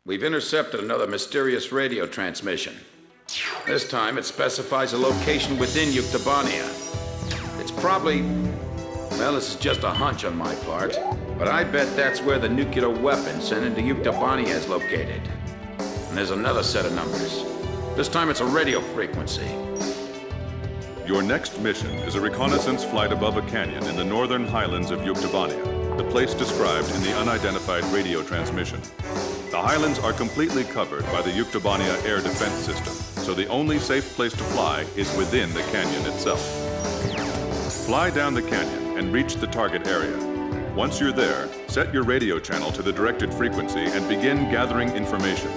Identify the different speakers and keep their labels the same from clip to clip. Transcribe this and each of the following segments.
Speaker 1: We've intercepted another mysterious radio transmission. This time it specifies a location within Yuktobania. It's probably... well, this is just a hunch on my part, but I bet that's where the nuclear weapon sent into Yuktobania is located. And there's another set of numbers. This time it's a radio frequency.
Speaker 2: Your next mission is a reconnaissance flight above a canyon in the northern highlands of Yuktobania, the place described in the unidentified radio transmission. The highlands are completely covered by the Yuktobania air defense system, so the only safe place to fly is within the canyon itself. Fly down the canyon and reach the target area. Once you're there, set your radio channel to the directed frequency and begin gathering information.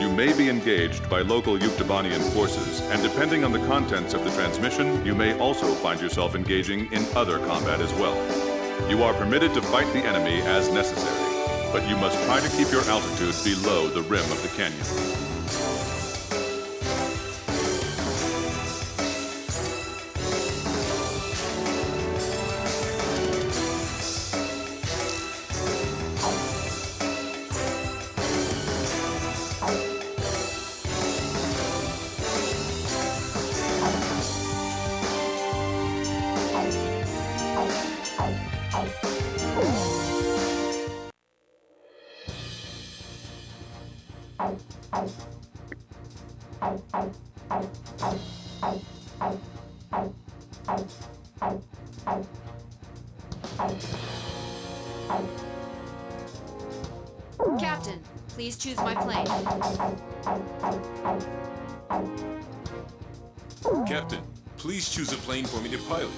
Speaker 2: You may be engaged by local Yuktobanian forces, and depending on the contents of the transmission, you may also find yourself engaging in other combat as well. You are permitted to fight the enemy as necessary, but you must try to keep your altitude below the rim of the canyon.
Speaker 3: Captain, please choose my plane.
Speaker 4: Captain, please choose a plane for me to pilot.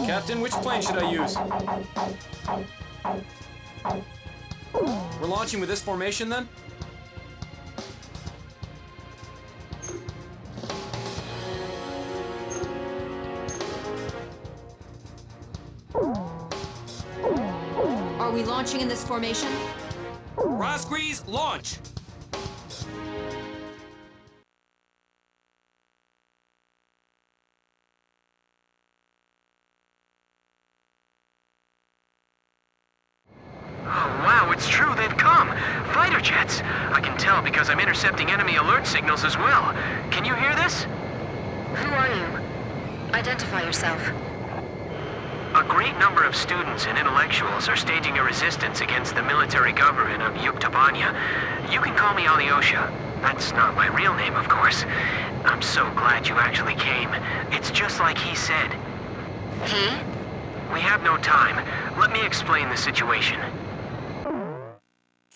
Speaker 5: Captain, which plane should I use? We're launching with this formation, then?
Speaker 3: Are we launching in this formation?
Speaker 5: Razgriz, launch!
Speaker 6: It's true, they've come. Fighter jets. I can tell because I'm intercepting enemy alert signals as well. Can you hear this?
Speaker 7: Who are you? Identify yourself.
Speaker 6: A great number of students and intellectuals are staging a resistance against the military government of Yuktobania. You can call me Alyosha. That's not my real name, of course. I'm so glad you actually came. It's just like he said.
Speaker 7: He?
Speaker 6: We have no time. Let me explain the situation.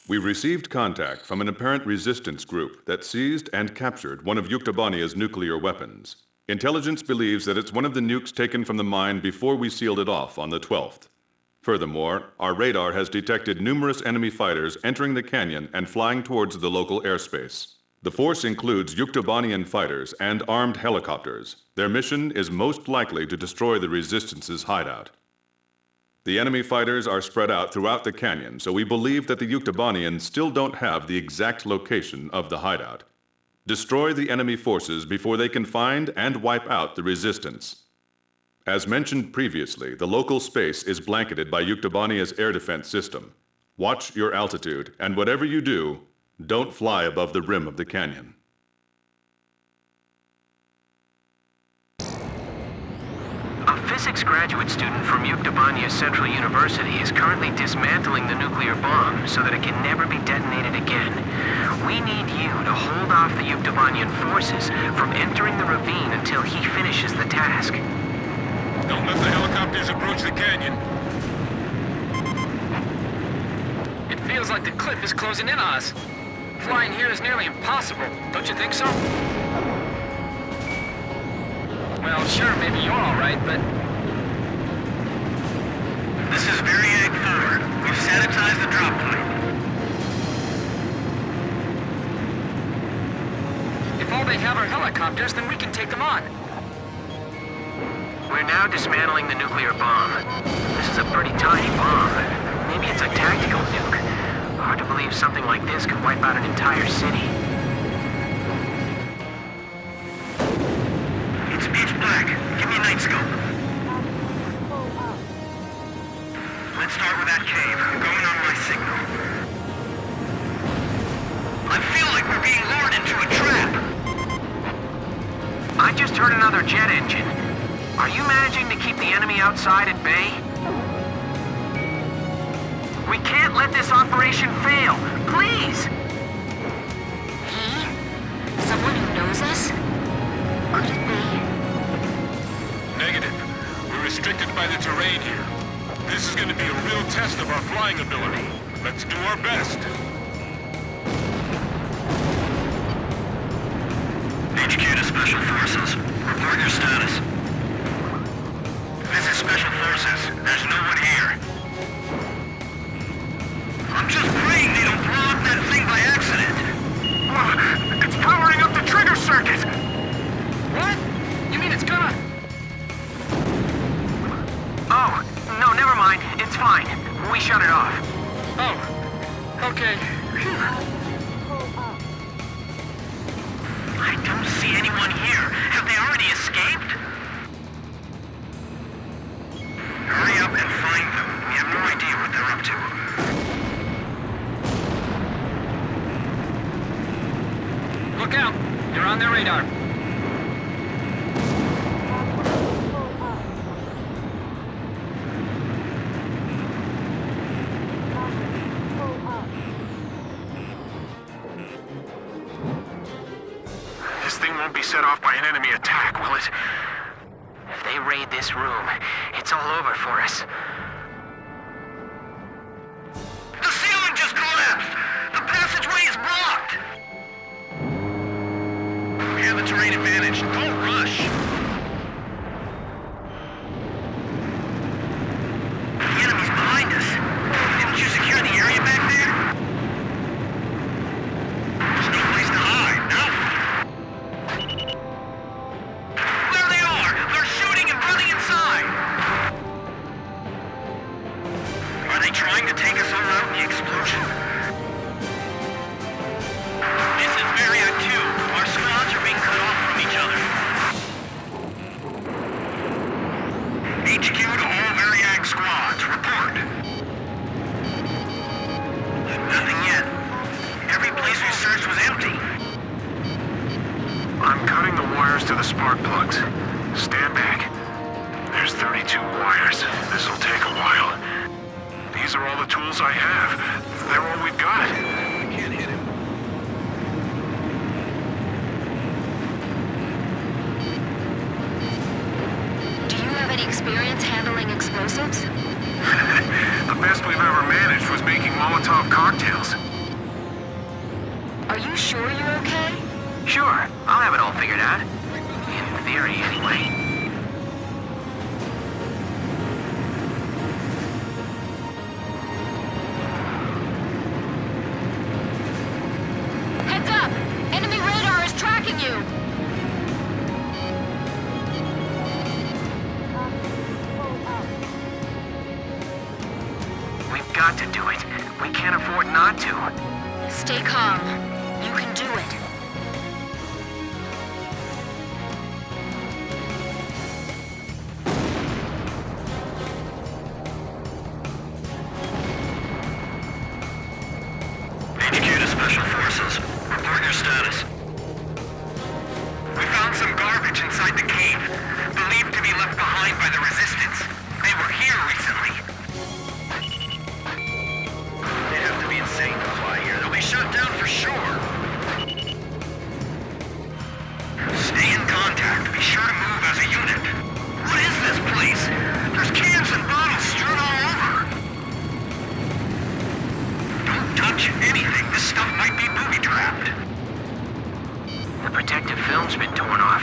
Speaker 2: We received contact from an apparent resistance group that seized and captured one of Yuktobania's nuclear weapons. Intelligence believes that it's one of the nukes taken from the mine before we sealed it off on the 12th. Furthermore, our radar has detected numerous enemy fighters entering the canyon and flying towards the local airspace. The force includes Yuktobanian fighters and armed helicopters. Their mission is most likely to destroy the Resistance's hideout. The enemy fighters are spread out throughout the canyon, so we believe that the Yuktobanians still don't have the exact location of the hideout. Destroy the enemy forces before they can find and wipe out the Resistance. As mentioned previously, the local space is blanketed by Yuktobania's air defense system. Watch your altitude, and whatever you do, don't fly above the rim of the canyon.
Speaker 6: A physics graduate student from Yuktobania Central University is currently dismantling the nuclear bomb so that it can never be detonated again. We need you to hold off the Yuktobanian forces from entering the ravine until he finishes the task.
Speaker 4: Don't let the helicopters approach the canyon.
Speaker 5: It feels like the cliff is closing in on us. Flying here is nearly impossible, don't you think so? Well, sure, maybe you're all right, but...
Speaker 6: This is Variag 4. We've sanitized the drop point.
Speaker 5: if all they have are helicopters, then we can take them on.
Speaker 6: We're now dismantling the nuclear bomb. This is a pretty tiny bomb. Maybe it's a tactical nuke. Hard to believe something like this could wipe out an entire city. It's pitch black. Give me a night scope. that cave. I'm going on my signal. I feel like we're being lured into a trap. I just heard another jet engine. Are you managing to keep the enemy outside at bay? We can't let this operation fail. Please!
Speaker 7: He? Someone who knows us? Could it be?
Speaker 4: Negative. We're restricted by the terrain here. This is going to be a real test of our flying ability. Let's do our best.
Speaker 6: HQ to Special Forces. Report your status. This is Special Forces. There's no one here. I'm just praying they don't blow up that thing by accident. It's powering up the trigger circuit!
Speaker 5: What? You mean it's gonna...
Speaker 6: Oh, no, never mind. It's fine. We shut it off.
Speaker 5: Oh, okay.
Speaker 6: I don't see anyone here. Have they already escaped? Hurry up and find them. We have no idea what they're up to.
Speaker 5: Look out! You're on their radar.
Speaker 6: This thing won't be set off by an enemy attack, will it? If they raid this room, it's all over for us. The ceiling just collapsed! The passageway is blocked! We have the terrain advantage. Don't rush! The enemy's behind us. Didn't you secure the area back there? There's no place to hide, no? There they are! They're shooting and running inside! Are they trying to take us all out in the explosion? This is Variant 2. Our squads are being cut off from each other. HQ to all Variant squads. Report. Nothing yet. Every place we searched was empty. I'm cutting the wires to the spark plugs. Stand back. There's 32 wires. This'll take a while. These are all the tools I have. They're all we've got. We can't hit him.
Speaker 7: Do you have any experience handling explosives?
Speaker 6: The best we've ever managed was making Molotov cocktails.
Speaker 7: Are you sure you're okay?
Speaker 6: Sure, I'll have it all figured out. In theory, anyway.
Speaker 7: Heads up! Enemy radar is tracking you!
Speaker 6: We've got to do it. We can't afford not to.
Speaker 7: Stay calm. You can do it.
Speaker 6: HQ to Special Forces. Report your status. We found some garbage inside the cave, believed to be left behind by the Resistance. They were here recently. They have to be insane to fly here. They'll be shot down for sure. Stay in contact. Be sure to move as a unit. What is this place? There's cans and bottles strewn all over. Don't touch anything. This stuff might be booby-trapped. The protective film's been torn off.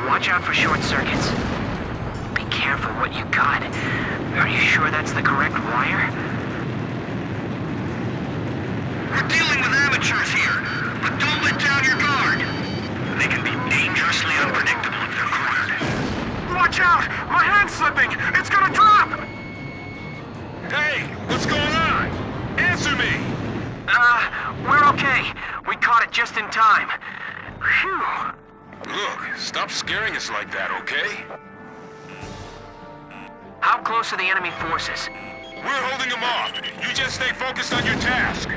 Speaker 6: Watch out for short circuits. Be careful what you got. Are you sure that's the correct wire? We're dealing with amateurs here, but don't let down your guard. They can be dangerously unpredictable if they're cornered. Watch out! My hand's slipping! It's gonna drop!
Speaker 4: Hey, what's going on? Answer me!
Speaker 6: We're okay. We caught it just in time. Phew.
Speaker 4: Look, stop scaring us like that, okay?
Speaker 6: How close are the enemy forces?
Speaker 4: We're holding them off. You just stay focused on your task.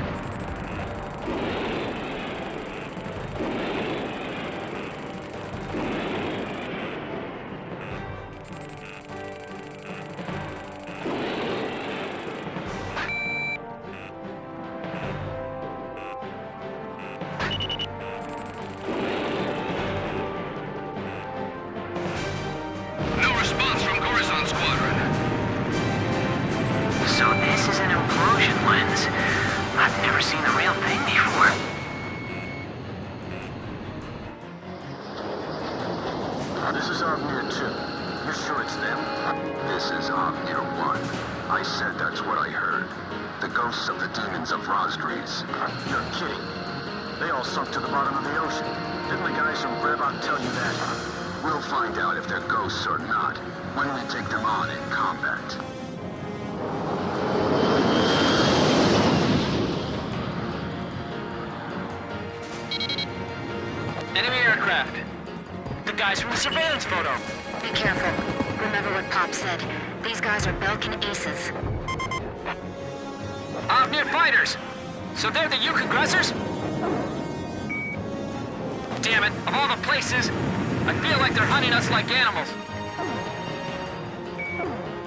Speaker 5: No response from Squadron.
Speaker 6: So this is an implosion lens. I've never seen the real thing before.
Speaker 8: This is Omnir 2. You're sure it's them? This is Omnir 1. I said that's what I heard. The ghosts of the demons of Razgriz. You're kidding. They all sunk to the bottom of the ocean. Didn't the guys from Riverbed tell you that? We'll find out if they're ghosts or not when we take them on in combat.
Speaker 5: Enemy aircraft. The guys from the surveillance photo.
Speaker 7: Be careful. Remember what Pop said. These guys are Belkan aces.
Speaker 5: Near fighters. So they're the Yuk aggressors? Damn it, of all the places, I feel like they're hunting us like animals.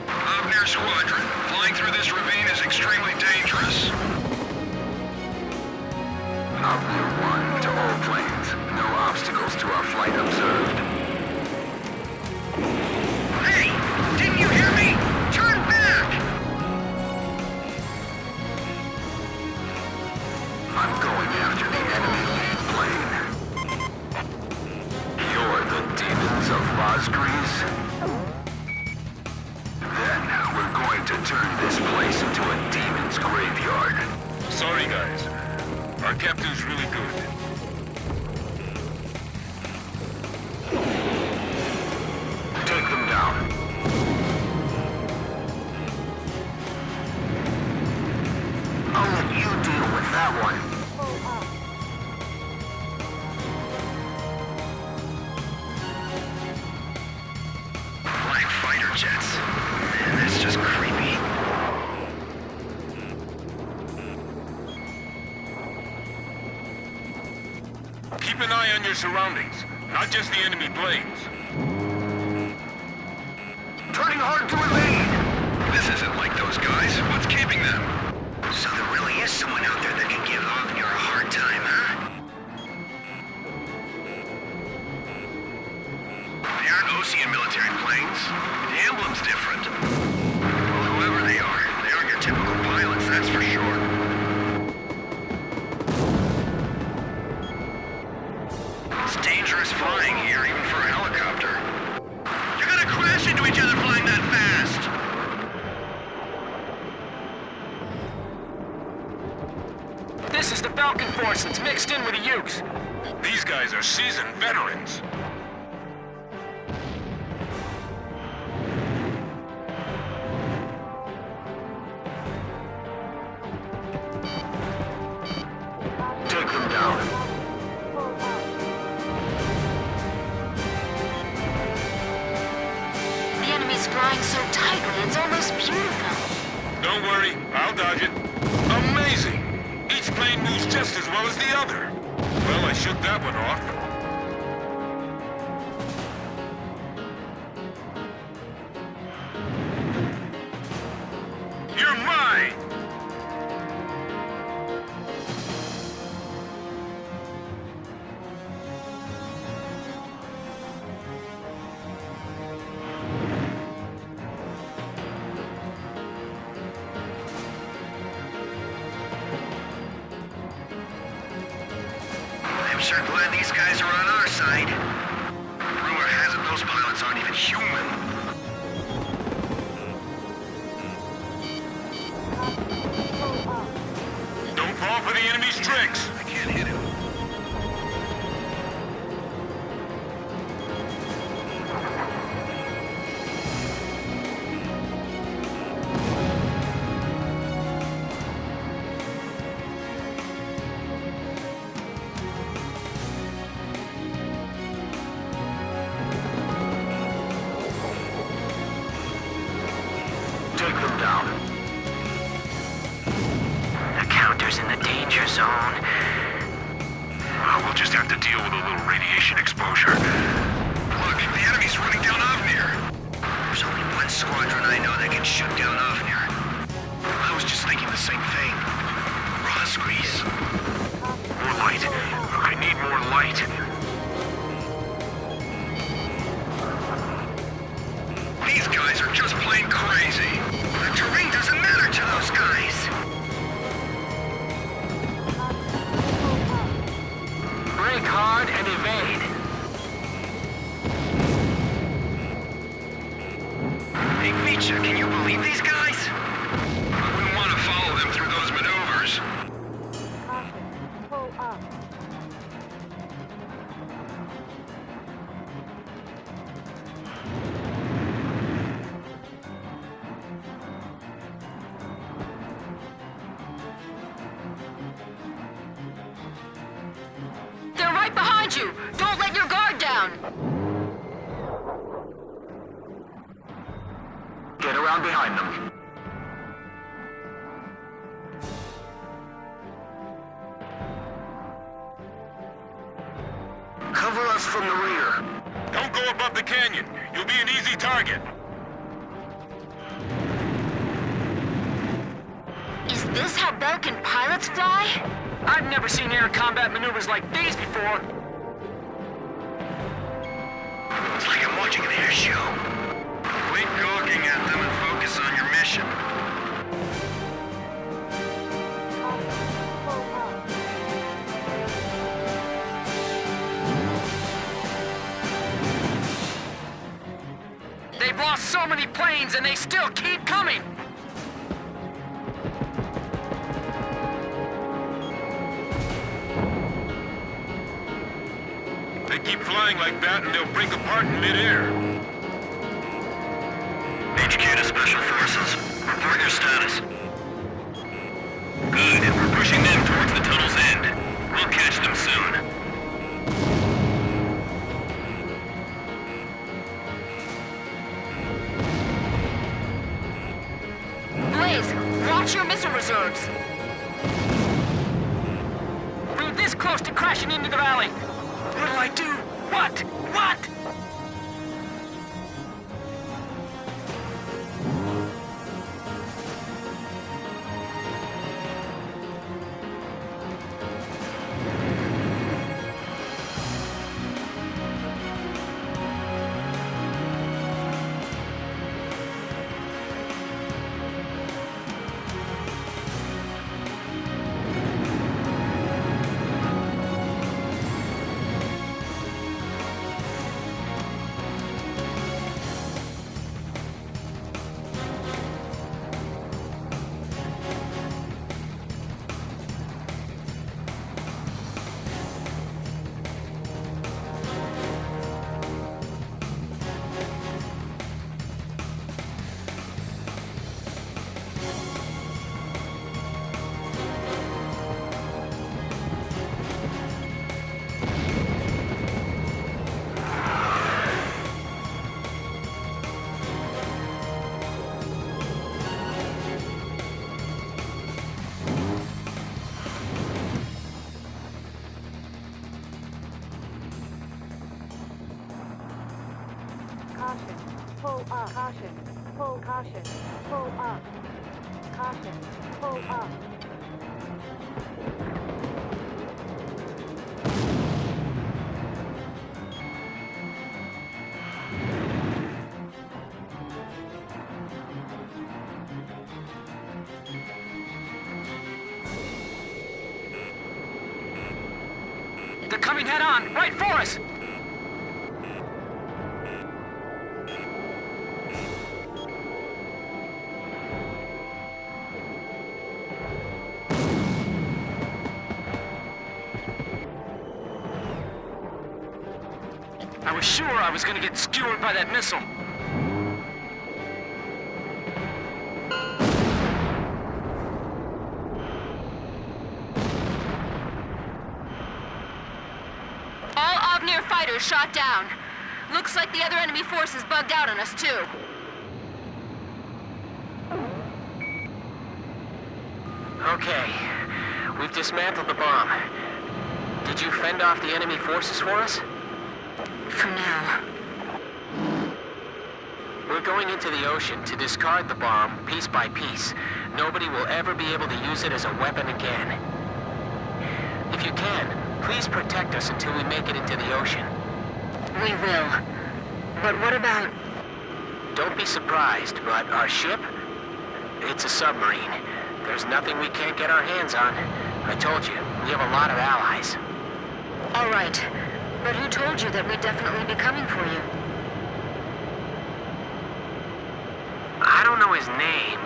Speaker 8: Omnir Squadron, flying through this ravine is extremely dangerous. Omnir 1 to all planes. No obstacles to our flight observed.
Speaker 6: Hey! Didn't you hear me? Turn back!
Speaker 8: I'm going after the enemy lead plane. You're the demons of Razgriz? Then we're going to turn this place into a demon's graveyard.
Speaker 4: Sorry, guys. Our captain's really good.
Speaker 8: Take them down. I'll let you deal with that one. Flying fighter jets. Man, that's just creepy.
Speaker 4: Keep an eye on your surroundings, not just the enemy planes.
Speaker 8: Turning hard to evade! This isn't like those guys. What's keeping them? So there really is someone out there that can give Omnir a hard time, huh? They aren't Ocean military planes. The emblem's different. Well, whoever they aren't your typical pilots, that's for sure. It's dangerous flying here, even for a helicopter. You're gonna crash into each other flying that fast!
Speaker 5: This is the Belkan force that's mixed in with the Yuks.
Speaker 4: These guys are seasoned veterans.
Speaker 8: Take them down.
Speaker 7: The enemy's flying so tightly, it's almost beautiful.
Speaker 4: Don't worry, I'll dodge it. Amazing! Each plane moves just as well as the other. Well, I shook that one off. You're mine!
Speaker 8: I'm sure glad these guys are on our side. Rumor has it those pilots aren't even human.
Speaker 4: Don't fall for the enemy's tricks!
Speaker 8: I can't hit him. Take them down.
Speaker 6: alone.
Speaker 4: We'll just have to deal with a little radiation exposure. Look, the enemy's running down Avnir.
Speaker 6: There's only one squadron I know that can shoot down Avnir.
Speaker 4: I was just thinking the same thing. Razgriz. More light. I need more light. These guys are just plain crazy.
Speaker 6: The terrain doesn't matter to those guys. Brake hard and evade.
Speaker 4: Hey, Misha, can you believe these guys? I wouldn't want to follow them through those maneuvers.
Speaker 3: They're right behind you! Don't let your guard down!
Speaker 4: Get around behind them.
Speaker 6: Cover us from the rear.
Speaker 4: Don't go above the canyon. You'll be an easy target.
Speaker 7: Is this how Belkan pilots fly?
Speaker 5: I've never seen air combat maneuvers like these before.
Speaker 4: It's like I'm watching an air show. Quit gawking at them and focus on your mission.
Speaker 5: They've lost so many planes and they still keep coming.
Speaker 4: They keep flying like that and they'll break apart in midair. HQ to Special Forces. Report your status. Good. We're pushing them towards the tunnel's end. We'll catch them soon.
Speaker 3: Blaze, watch your missile reserves!
Speaker 5: We're this close to crashing into the valley. What'll I do? What? What?
Speaker 9: Caution. Pull up. Caution. Pull. Caution. Pull up. Caution. Pull up.
Speaker 5: They're coming head on, right for us! I was sure I was gonna get skewered by that missile.
Speaker 3: All Avnir fighters shot down. Looks like the other enemy forces bugged out on us too.
Speaker 6: Okay. We've dismantled the bomb. Did you fend off the enemy forces for us?
Speaker 7: For now.
Speaker 6: We're going into the ocean to discard the bomb piece by piece. Nobody will ever be able to use it as a weapon again. If you can, please protect us until we make it into the ocean.
Speaker 7: We will. But what about...
Speaker 6: Don't be surprised, but our ship? It's a submarine. There's nothing we can't get our hands on. I told you, we have a lot of allies.
Speaker 7: All right. But who told you that we'd definitely be coming for you?
Speaker 6: I don't know his name,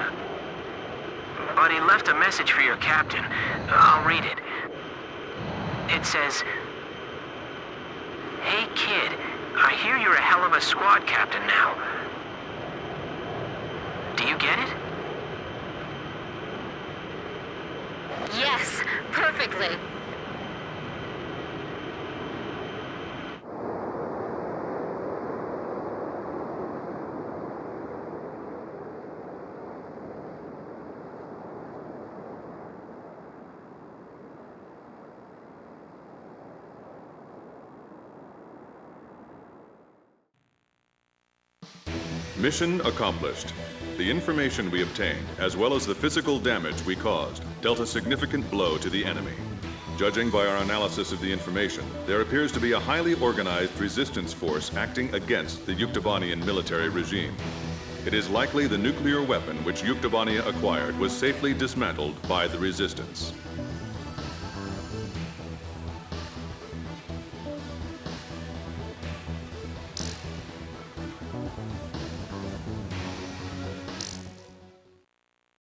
Speaker 6: but he left a message for your captain. I'll read it. It says, "Hey kid, I hear you're a hell of a squad captain now. Do you get it?"
Speaker 3: Yes, perfectly.
Speaker 2: Mission accomplished. The information we obtained, as well as the physical damage we caused, dealt a significant blow to the enemy. Judging by our analysis of the information, there appears to be a highly organized resistance force acting against the Yuktobanian military regime. It is likely the nuclear weapon which Yuktobania acquired was safely dismantled by the resistance.